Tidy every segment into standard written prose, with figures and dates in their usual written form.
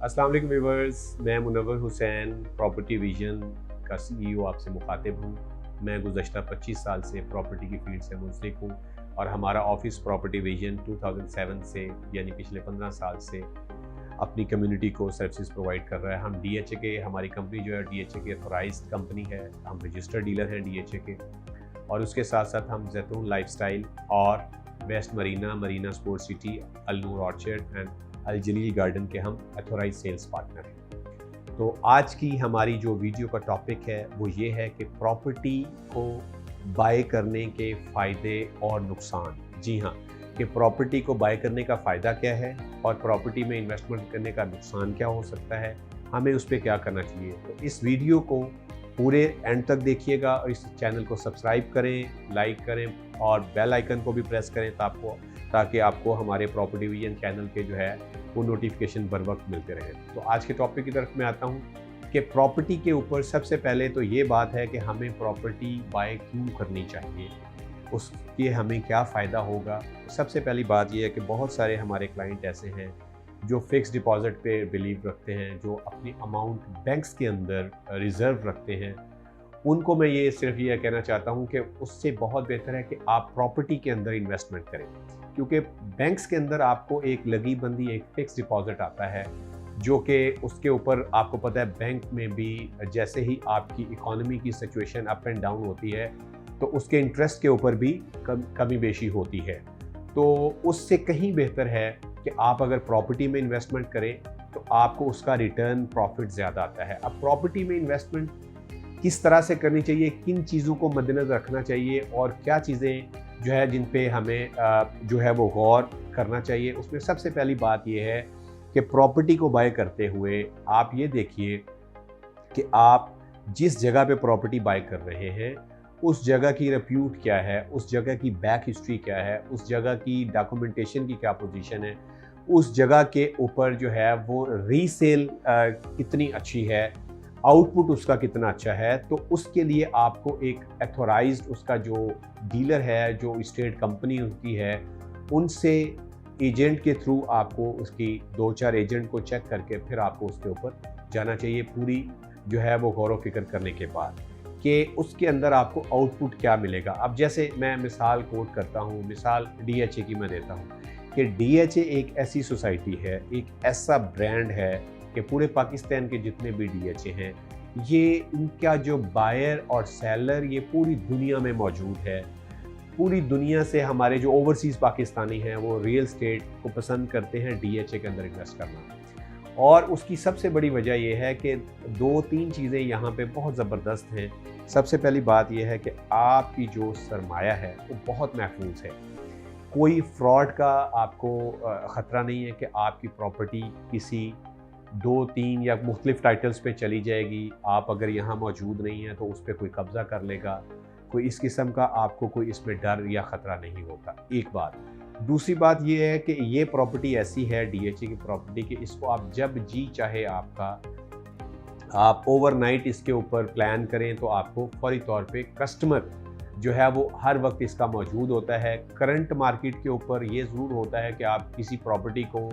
अस्सलाम वालेकुम व्यूअर्स, मैं मुनव्वर हुसैन प्रॉपर्टी विजन का सीईओ आपसे मुखातिब हूँ। मैं गुज़श्ता 25 साल से प्रॉपर्टी की फील्ड से मुंसलिक हूँ और हमारा ऑफिस प्रॉपर्टी विजन 2007 से यानी पिछले 15 साल से अपनी कम्युनिटी को सर्विसेज प्रोवाइड कर रहा है। हम डीएचए के, हमारी कंपनी जो है डीएचए की ऑथोराइज्ड कंपनी है, हम रजिस्टर्ड डीलर हैं डीएचए के, और उसके साथ साथ हम जैतून लाइफस्टाइल और West Marina Sport City, Al Noor Orchard and Al Jalil Garden के हम अथोराइज सेल्स पार्टनर हैं। तो आज की हमारी जो वीडियो का टॉपिक है वो ये है कि प्रॉपर्टी को बाय करने के फ़ायदे और नुकसान। जी हाँ, कि प्रॉपर्टी को बाय करने का फ़ायदा क्या है और प्रॉपर्टी में इन्वेस्टमेंट करने का नुकसान क्या हो सकता है, हमें उस पर क्या करना चाहिए। तो इस वीडियो को पूरे एंड तक देखिएगा और इस चैनल को सब्सक्राइब करें, लाइक करें और बेल आइकन को भी प्रेस करें ताकि आपको हमारे प्रॉपर्टी विजन चैनल के जो है वो नोटिफिकेशन बर वक्त मिलते रहें। तो आज के टॉपिक की तरफ मैं आता हूँ कि प्रॉपर्टी के ऊपर सबसे पहले तो ये बात है कि हमें प्रॉपर्टी बाय क्यों करनी चाहिए, उसके हमें क्या फ़ायदा होगा। सबसे पहली बात यह है कि बहुत सारे हमारे क्लाइंट ऐसे हैं जो फिक्स डिपॉजिट पे बिलीव रखते हैं, जो अपनी अमाउंट बैंक्स के अंदर रिज़र्व रखते हैं। उनको मैं ये सिर्फ ये कहना चाहता हूँ कि उससे बहुत बेहतर है कि आप प्रॉपर्टी के अंदर इन्वेस्टमेंट करें, क्योंकि बैंक्स के अंदर आपको एक लगी बंदी एक फिक्स डिपॉजिट आता है जो कि उसके ऊपर आपको पता है बैंक में भी जैसे ही आपकी इकोनॉमी की सिचुएशन अप एंड डाउन होती है तो उसके इंटरेस्ट के ऊपर भी कमी बेशी होती है। तो उससे कहीं बेहतर है कि आप अगर प्रॉपर्टी में इन्वेस्टमेंट करें तो आपको उसका रिटर्न प्रॉफिट ज़्यादा आता है। अब प्रॉपर्टी में इन्वेस्टमेंट किस तरह से करनी चाहिए, किन चीज़ों को मद्देनज़र रखना चाहिए और क्या चीज़ें जो है जिन पे हमें जो है वो गौर करना चाहिए, उसमें सबसे पहली बात ये है कि प्रॉपर्टी को बाय करते हुए आप ये देखिए कि आप जिस जगह पे प्रॉपर्टी बाय कर रहे हैं उस जगह की रेप्यूट क्या है, उस जगह की बैक हिस्ट्री क्या है, उस जगह की डॉक्यूमेंटेशन की क्या पोजीशन है, उस जगह के ऊपर जो है वो रीसेल कितनी अच्छी है, आउटपुट उसका कितना अच्छा है। तो उसके लिए आपको एक एथोराइज्ड उसका जो डीलर है, जो स्टेट कंपनी उनकी है, उनसे एजेंट के थ्रू आपको उसकी 2-4 एजेंट को चेक करके फिर आपको उसके ऊपर जाना चाहिए, पूरी जो है वो गौर व फिक्र करने के बाद कि उसके अंदर आपको आउटपुट क्या मिलेगा। अब जैसे मैं मिसाल कोट करता हूँ, मिसाल डीएचए की मैं देता हूँ कि डीएचए एक ऐसी सोसाइटी है, एक ऐसा ब्रांड है कि पूरे पाकिस्तान के जितने भी डीएचए हैं, ये इनका जो बायर और सेलर ये पूरी दुनिया में मौजूद है। पूरी दुनिया से हमारे जो ओवरसीज़ पाकिस्तानी हैं वो रियल एस्टेट को पसंद करते हैं डीएचए के अंदर इन्वेस्ट करना, और उसकी सबसे बड़ी वजह यह है कि 2-3 चीज़ें यहाँ पे बहुत ज़बरदस्त हैं। सबसे पहली बात यह है कि आपकी जो सरमाया है वो बहुत महफूज है, कोई फ्रॉड का आपको ख़तरा नहीं है कि आपकी प्रॉपर्टी किसी 2-3 या मुख्तलिफ टाइटल्स पे चली जाएगी, आप अगर यहाँ मौजूद नहीं हैं तो उस पर कोई कब्ज़ा कर लेगा। कोई इस किस्म का आपको कोई इसमें डर या ख़तरा नहीं होता, एक बात। दूसरी बात ये है कि ये प्रॉपर्टी ऐसी है डीएचए की प्रॉपर्टी कि इसको आप जब जी चाहे आप ओवरनाइट इसके ऊपर प्लान करें तो आपको फौरी तौर पे कस्टमर जो है वो हर वक्त इसका मौजूद होता है। करंट मार्केट के ऊपर ये ज़रूर होता है कि आप किसी प्रॉपर्टी को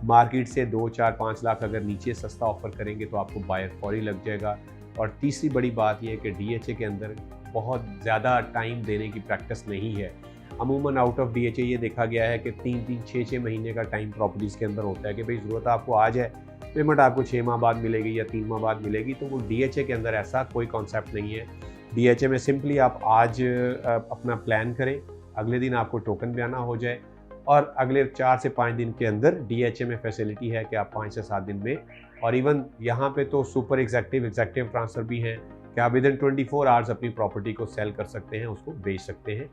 मार्केट से 2-4-5 लाख अगर नीचे सस्ता ऑफ़र करेंगे तो आपको बायर फौरी लग जाएगा। और तीसरी बड़ी बात यह है कि डीएचए के अंदर बहुत ज़्यादा टाइम देने की प्रैक्टिस नहीं है। अमूमन आउट ऑफ डीएचए ये देखा गया है कि 3-3, 6-6 महीने का टाइम प्रॉपर्टीज़ के अंदर होता है कि भाई ज़रूरत आपको आज है, पेमेंट आपको 6 माह बाद मिलेगी या 3 माह बाद मिलेगी। तो वो डीएचए के अंदर ऐसा कोई कॉन्सेप्ट नहीं है। डीएचए में सिंपली आप आज अपना प्लान करें, अगले दिन आपको टोकन भी आना हो जाए और अगले 4 से 5 दिन के अंदर डीएचए में फैसिलिटी है कि आप 5 से 7 दिन में, और इवन यहाँ पे तो सुपर एग्जैक्टिव ट्रांसफ़र भी हैं कि आप विदिन 24 आवर्स अपनी प्रॉपर्टी को सेल कर सकते हैं, उसको बेच सकते हैं।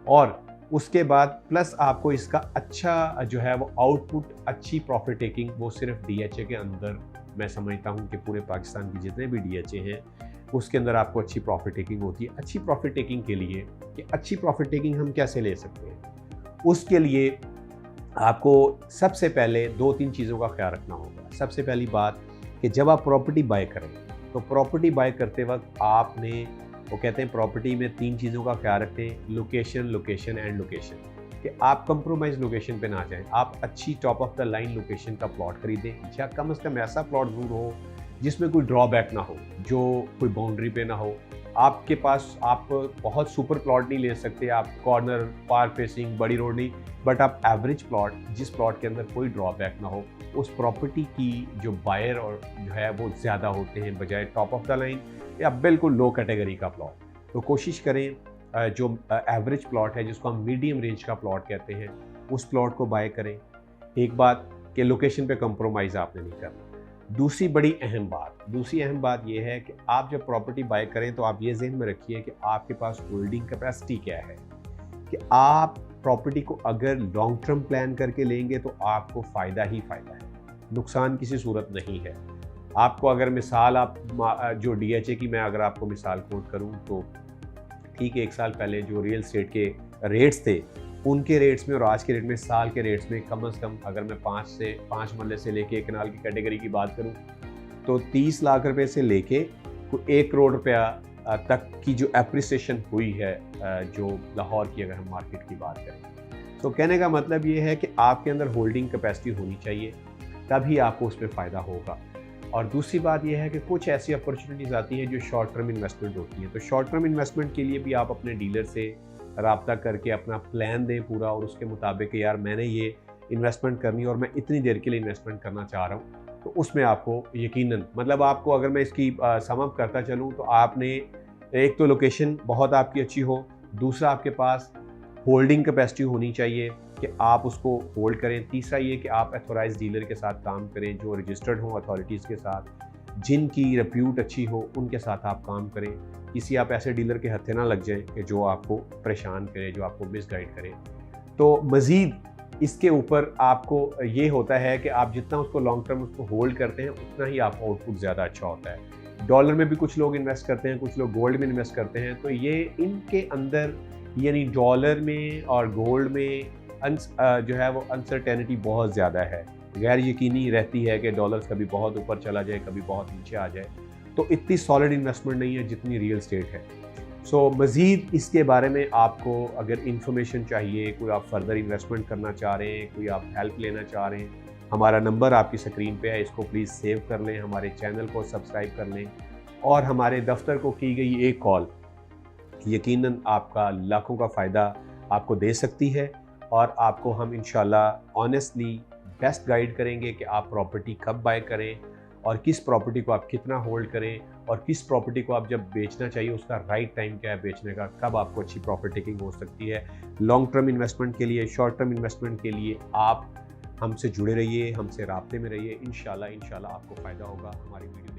और उसके बाद प्लस आपको इसका अच्छा जो है वो आउटपुट, अच्छी प्रॉफिट टेकिंग, वो सिर्फ डीएचए के अंदर मैं समझता हूँ कि पूरे पाकिस्तान की जितने भी डीएचए हैं उसके अंदर आपको अच्छी प्रॉफिट टेकिंग होती है। अच्छी प्रॉफिट टेकिंग के लिए कि अच्छी प्रॉफिट टेकिंग हम कैसे ले सकते हैं, उसके लिए आपको सबसे पहले 2-3 चीज़ों का ख्याल रखना होगा। सबसे पहली बात कि जब आप प्रॉपर्टी बाय करें तो प्रॉपर्टी बाय करते वक्त आपने, वो कहते हैं प्रॉपर्टी में 3 चीज़ों का ख्याल रखें, लोकेशन, लोकेशन एंड लोकेशन, कि कि आप कंप्रोमाइज लोकेशन पे ना जाएं, आप अच्छी top of the line location का प्लॉट खरीदें, या कम से कम ऐसा प्लॉट जरूर हो जिसमें कोई ड्रॉबैक ना हो, जो कोई बाउंड्री पे ना हो। आपके पास आप बहुत सुपर प्लॉट नहीं ले सकते, आप कॉर्नर, पार्क फेसिंग, बड़ी रोड नहीं, बट आप एवरेज प्लॉट, जिस प्लॉट के अंदर कोई ड्रॉबैक ना हो, उस प्रॉपर्टी की जो बायर और जो है वो ज़्यादा होते हैं बजाय टॉप ऑफ द लाइन या बिल्कुल लो कैटेगरी का प्लॉट। तो कोशिश करें जो एवरेज प्लॉट है, जिसको हम मीडियम रेंज का प्लॉट कहते हैं, उस प्लॉट को बाय करें। एक बात कि लोकेशन पे कंप्रोमाइज़ आपने नहीं करना। दूसरी अहम बात यह है कि आप जब प्रॉपर्टी बाय करें तो आप ये ज़हन में रखिए कि आपके पास होल्डिंग कैपेसिटी क्या है, कि आप प्रॉपर्टी को अगर लॉन्ग टर्म प्लान करके लेंगे तो आपको फ़ायदा ही फ़ायदा है, नुकसान किसी सूरत नहीं है। आपको अगर मिसाल आप जो DHA की मैं अगर आपको मिसाल कोट करूं तो ठीक 1 साल पहले जो रियल एस्टेट के रेट्स थे, उनके रेट्स में और आज के रेट में, साल के रेट्स में कम से कम अगर मैं 5 मरले से लेके 1 कनाल की कैटेगरी की बात करूं तो 30 लाख रुपए से लेके 1 करोड़ रुपया तक की जो एप्रिसिएशन हुई है जो लाहौर की अगर हम मार्केट की बात करें। तो कहने का मतलब ये है कि आपके अंदर होल्डिंग कैपेसिटी होनी चाहिए, तभी आपको उसमें फ़ायदा होगा। और दूसरी बात यह है कि कुछ ऐसी अपॉर्चुनिटीज़ आती हैं जो शॉर्ट टर्म इन्वेस्टमेंट होती हैं, तो शॉर्ट टर्म इन्वेस्टमेंट के लिए भी आप अपने डीलर से राब्ता करके अपना प्लान दें पूरा, और उसके मुताबिक यार मैंने ये इन्वेस्टमेंट करनी है और मैं इतनी देर के लिए इन्वेस्टमेंट करना चाह रहा हूँ, तो उसमें आपको यकीनन, मतलब आपको अगर मैं इसकी सम अप करता चलूँ तो आपने एक तो लोकेशन बहुत आपकी अच्छी हो, दूसरा आपके पास होल्डिंग कैपेसिटी होनी चाहिए कि आप उसको होल्ड करें, तीसरा ये कि आप अथोराइज डीलर के साथ काम करें जो रजिस्टर्ड हों अथॉरिटीज़ के साथ, जिनकी रेप्यूट अच्छी हो उनके साथ आप काम करें। किसी आप ऐसे डीलर के हत्थे ना लग जाएं कि जो आपको परेशान करे, जो आपको मिसगाइड करे। तो मज़ीद इसके ऊपर आपको ये होता है कि आप जितना उसको लॉन्ग टर्म उसको होल्ड करते हैं उतना ही आपका आउटपुट ज़्यादा अच्छा होता है। डॉलर में भी कुछ लोग इन्वेस्ट करते हैं, कुछ लोग गोल्ड में इन्वेस्ट करते हैं, तो ये इनके अंदर यानी डॉलर में और गोल्ड में जो है वो अनसर्टेनिटी बहुत ज़्यादा है, गैर यकीनी रहती है कि डॉलर कभी बहुत ऊपर चला जाए, कभी बहुत नीचे आ जाए, तो इतनी सॉलिड इन्वेस्टमेंट नहीं है जितनी रियल स्टेट है। सो मज़ीद इसके बारे में आपको अगर इंफॉर्मेशन चाहिए, कोई आप फर्दर इन्वेस्टमेंट करना चाह रहे हैं, कोई आप हेल्प लेना चाह रहे हैं, हमारा नंबर आपकी स्क्रीन पे है, इसको प्लीज़ सेव कर लें, हमारे चैनल को सब्सक्राइब कर लें, और हमारे दफ्तर को की गई एक कॉल यकीनन आपका लाखों का फ़ायदा आपको दे सकती है, और आपको हम इंशाल्लाह ऑनेस्टली बेस्ट गाइड करेंगे कि आप प्रॉपर्टी कब बाय करें और किस प्रॉपर्टी को आप कितना होल्ड करें, और किस प्रॉपर्टी को आप जब बेचना चाहिए उसका राइट टाइम क्या है बेचने का, कब आपको अच्छी प्रॉफिट टेकिंग हो सकती है। लॉन्ग टर्म इन्वेस्टमेंट के लिए, शॉर्ट टर्म इन्वेस्टमेंट के लिए आप हमसे जुड़े रहिए, हमसे राब्ते में रहिए। इंशाल्लाह आपको फ़ायदा होगा। हमारी वीडियो